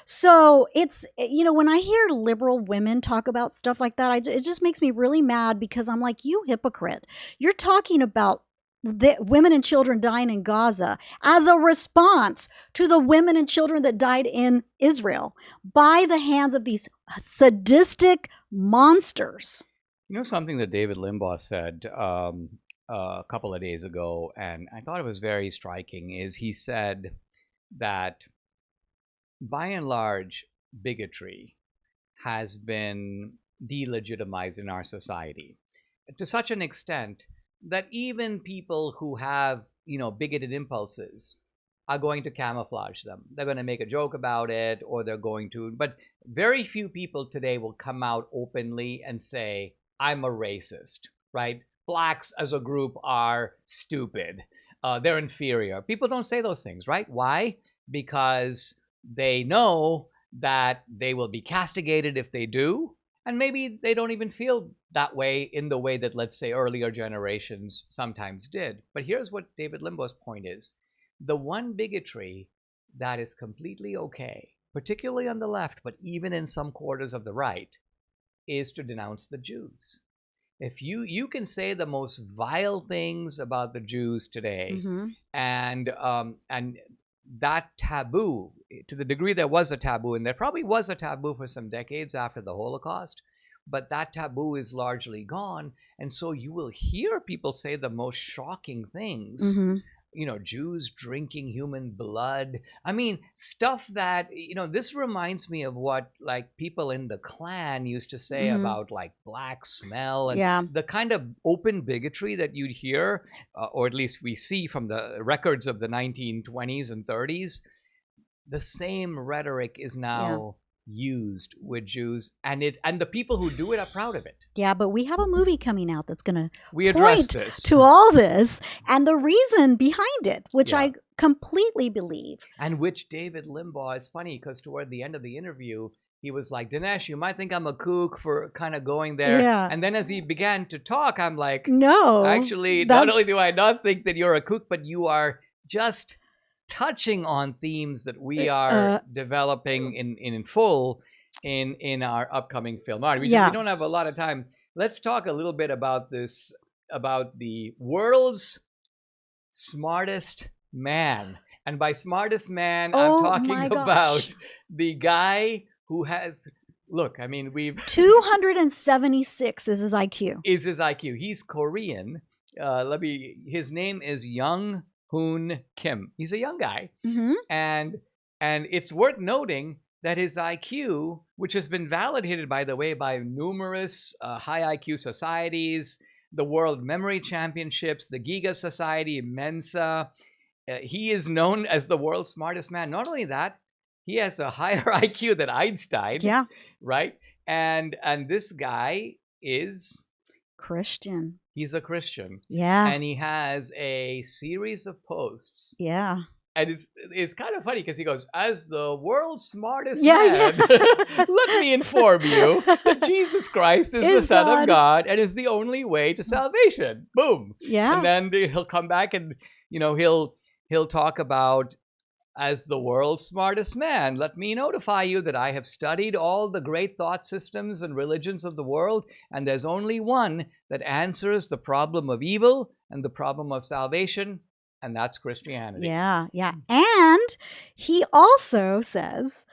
So it's, when I hear liberal women talk about stuff like that, it just makes me really mad, because I'm like, you hypocrite. You're talking about the women and children dying in Gaza as a response to the women and children that died in Israel by the hands of these sadistic monsters. You know something that David Limbaugh said a couple of days ago, and I thought it was very striking, is he said that by and large, bigotry has been delegitimized in our society to such an extent that even people who have, bigoted impulses are going to camouflage them. They're going to make a joke about it, or they're going to, but very few people today will come out openly and say, I'm a racist, right? Blacks as a group are stupid. They're inferior. People don't say those things, right? Why? Because they know that they will be castigated if they do. And maybe they don't even feel that way in the way that, let's say, earlier generations sometimes did. But here's what David Limbaugh's point is. The one bigotry that is completely okay, particularly on the left, but even in some quarters of the right, is to denounce the Jews. If you can say the most vile things about the Jews today, and that taboo, to the degree there was a taboo, and there probably was a taboo for some decades after the Holocaust, but that taboo is largely gone. And so you will hear people say the most shocking things, Jews drinking human blood. I mean, stuff that, this reminds me of what like people in the Klan used to say about like black smell and the kind of open bigotry that you'd hear, or at least we see from the records of the 1920s and 30s. The same rhetoric is now used with Jews, and the people who do it are proud of it. Yeah, but we have a movie coming out that's going to address point this to all this and the reason behind it, which I completely believe. And which David Limbaugh, it's funny because toward the end of the interview, he was like, Dinesh, you might think I'm a kook for kind of going there. Yeah. And then as he began to talk, I'm like, no, actually, not only do I not think that you're a kook, but you are just touching on themes that we are developing in full in our upcoming film. All right, we don't have a lot of time. Let's talk a little bit about this, about the world's smartest man. And by smartest man, I'm talking about the guy who has, look, I mean, 276 is his IQ. He's Korean. His name is Young Hoon Kim. He's a young guy. And it's worth noting that his IQ, which has been validated, by the way, by numerous high IQ societies, the World Memory Championships, the Giga Society, Mensa, he is known as the world's smartest man. Not only that, he has a higher IQ than Einstein. Yeah. Right? And this guy is Christian. He's a Christian. Yeah. And he has a series of posts. Yeah. And it's kind of funny because he goes, as the world's smartest man, let me inform you that Jesus Christ is the Son of God and is the only way to salvation. Boom. Yeah. And then he'll come back and, he'll talk about, as the world's smartest man, let me notify you that I have studied all the great thought systems and religions of the world, and there's only one that answers the problem of evil and the problem of salvation, and that's Christianity. Yeah, yeah. And he also says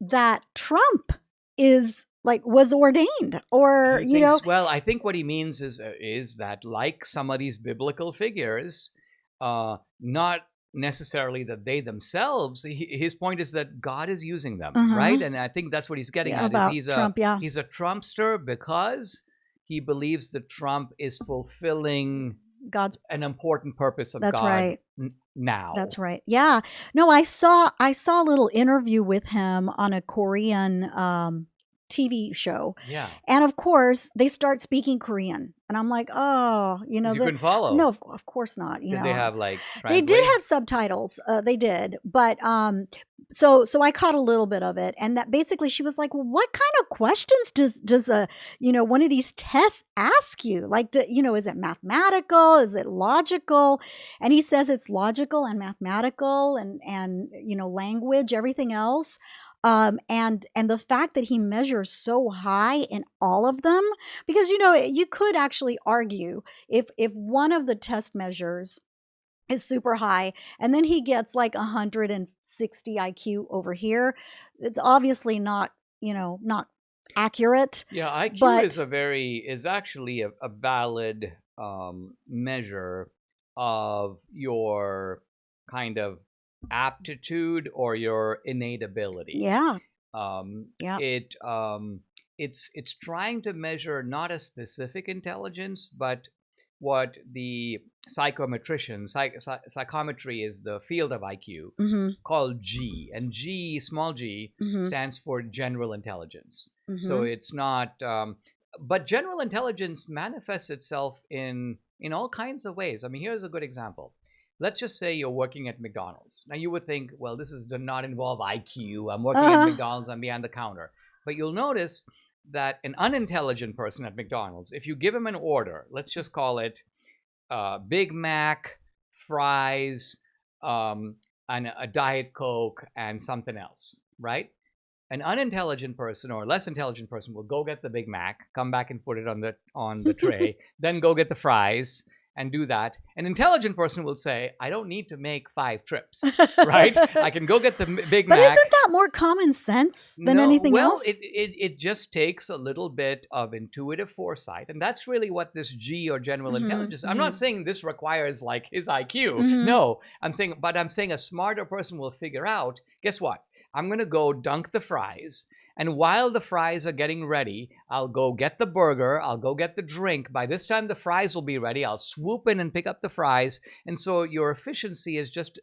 that Trump was ordained, or, Well, I think what he means is that, like some of these biblical figures, not necessarily that they themselves, his point is that God is using them, right? And I think that's what he's getting at. Is he's Trump, he's a Trumpster because he believes that Trump is fulfilling an important purpose of God. Right. Now. That's right. Yeah. No, I saw a little interview with him on a Korean TV show. Yeah. And of course, they start speaking Korean. And I'm like, you couldn't follow. No, of course not. Did they have They did have subtitles. They did. But so I caught a little bit of it. And that basically she was like, well, what kind of questions does one of these tests ask you? Like, is it mathematical? Is it logical? And he says it's logical and mathematical and language, everything else. And the fact that he measures so high in all of them, because you could actually actually argue if one of the test measures is super high and then he gets like 160 IQ over here, it's obviously not, not accurate. Yeah, IQ but is actually a valid measure of your kind of aptitude or your innate ability. yeah. It's trying to measure not a specific intelligence, but what the psychometry is the field of IQ called G, and G, small g, stands for general intelligence. So it's not, but general intelligence manifests itself in all kinds of ways. I mean, here's a good example. Let's just say you're working at McDonald's. Now you would think, well, this does not involve IQ. I'm working at McDonald's, I'm behind the counter. But you'll notice that an unintelligent person at McDonald's, if you give him an order, let's just call it Big Mac, fries, and a Diet Coke, and something else, right? An unintelligent person or a less intelligent person will go get the Big Mac, come back and put it on the tray, then go get the fries and do that. An intelligent person will say, I don't need to make 5 trips, right? I can go get the Big Mac. But isn't that more common sense than anything else? Well, it just takes a little bit of intuitive foresight. And that's really what this G or general intelligence, I'm not saying this requires like his IQ. No, I'm saying a smarter person will figure out, guess what? I'm going to go dunk the fries. And while the fries are getting ready, I'll go get the burger, I'll go get the drink. By this time, the fries will be ready. I'll swoop in and pick up the fries. And so your efficiency is just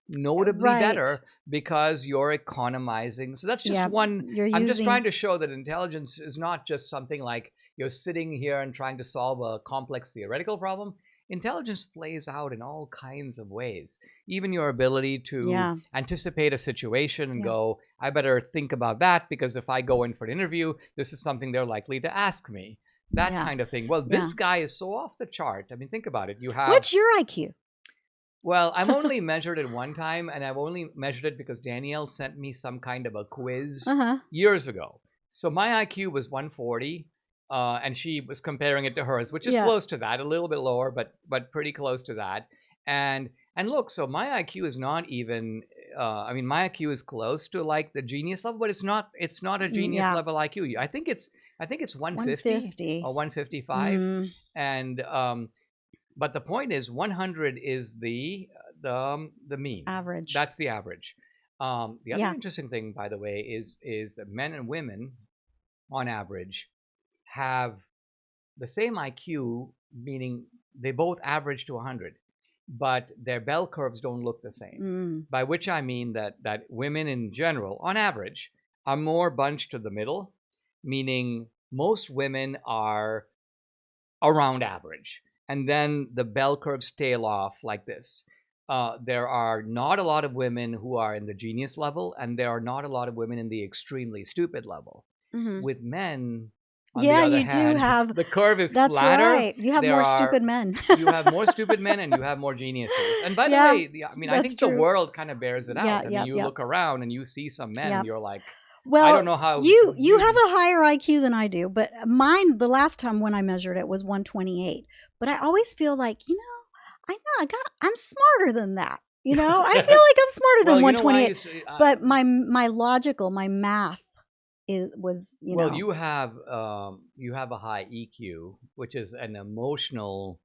notably better because you're economizing. So that's just one. I'm just trying to show that intelligence is not just something like you're sitting here and trying to solve a complex theoretical problem. Intelligence plays out in all kinds of ways. Even your ability to anticipate a situation and go, I better think about that because if I go in for an interview, this is something they're likely to ask me. That kind of thing. Well, this guy is so off the chart. I mean, think about it. You have. What's your IQ? Well, I've only measured it one time, and I've only measured it because Danielle sent me some kind of a quiz years ago. So my IQ was 140. And she was comparing it to hers, which is close to that, a little bit lower, but pretty close to that. And look, so my IQ is not even. I mean, my IQ is close to like the genius level, but it's not a genius level IQ. I think it's 150 or 155. And but the point is, 100 is the mean average. That's the average. The other interesting thing, by the way, is that men and women, on average, have the same IQ, meaning they both average to 100, but their bell curves don't look the same. By which I mean that women in general, on average, are more bunched to the middle, meaning most women are around average. And then the bell curves tail off like this. There are not a lot of women who are in the genius level, and there are not a lot of women in the extremely stupid level. With men, on the other hand, do have the curve is that's flatter. Right. You have more stupid men. You have more stupid men and you have more geniuses. And by the way, I mean, I think the world kind of bears it out. I mean, you look around and you see some men and you're like, well, I don't know how you have a higher IQ than I do, but mine, the last time when I measured it was 128. But I always feel like, I'm smarter than that. I feel like I'm smarter than 128. But my math was. Well, you have a high EQ, which is an emotional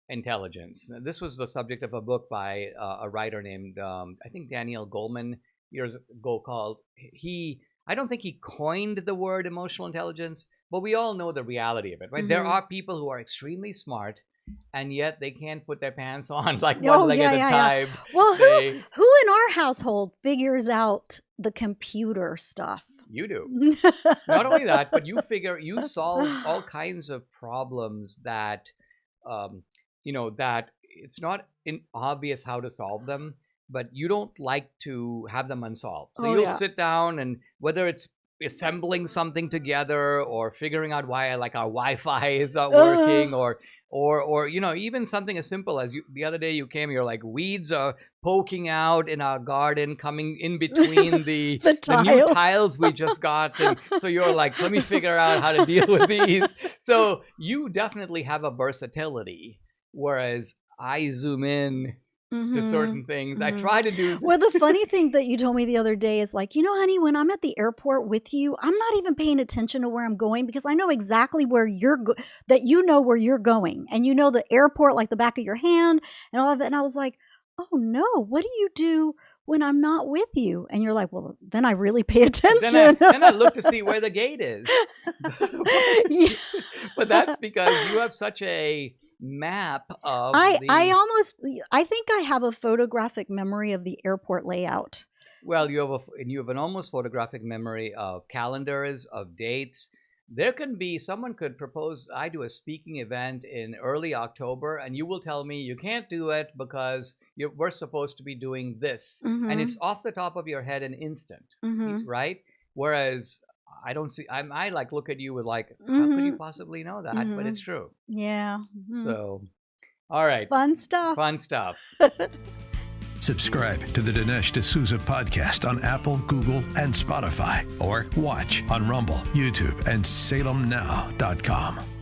intelligence. This was the subject of a book by a writer named I think Daniel Goleman years ago called I don't think he coined the word emotional intelligence, but we all know the reality of it, right? There are people who are extremely smart, and yet they can't put their pants on like one leg at a time. Well, who in our household figures out the computer stuff? You do. Not only that, but you solve all kinds of problems that, that it's not obvious how to solve them, but you don't like to have them unsolved. So you'll sit down, and whether it's assembling something together, or figuring out why like our Wi-Fi is not working, or even something as simple as the other day you came, you're like, weeds are poking out in our garden, coming in between the new tiles we just got. And so you're like, let me figure out how to deal with these. So you definitely have a versatility, whereas I zoom in to certain things. I try to do. Well, the funny thing that you told me the other day is like, honey, when I'm at the airport with you, I'm not even paying attention to where I'm going, because I know exactly where you're that where you're going, and the airport like the back of your hand and all of that. And I was like, oh no, what do you do when I'm not with you? And you're like, well, then I really pay attention. Then I look to see where the gate is. But that's because you have such a map of I think I have a photographic memory of the airport layout. Well, you have an almost photographic memory of calendars, of dates. Someone could propose I do a speaking event in early October, and you will tell me you can't do it because we're supposed to be doing this, and it's off the top of your head an instant, right? Whereas I don't see. I like look at you with like, how could you possibly know that? But it's true. Yeah. So, all right. Fun stuff. Subscribe to the Dinesh D'Souza podcast on Apple, Google, and Spotify, or watch on Rumble, YouTube, and SalemNow.com.